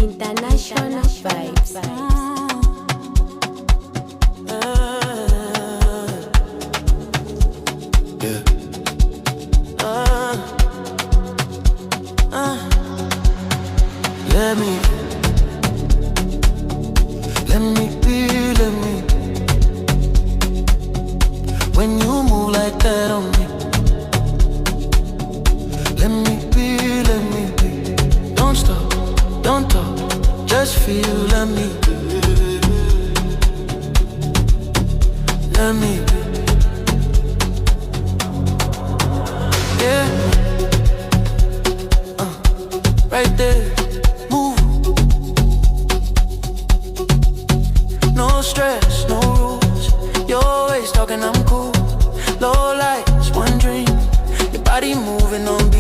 International vibes. Yeah. Let me be. When you move like that on me, let me be. Don't stop, don't talk, just feel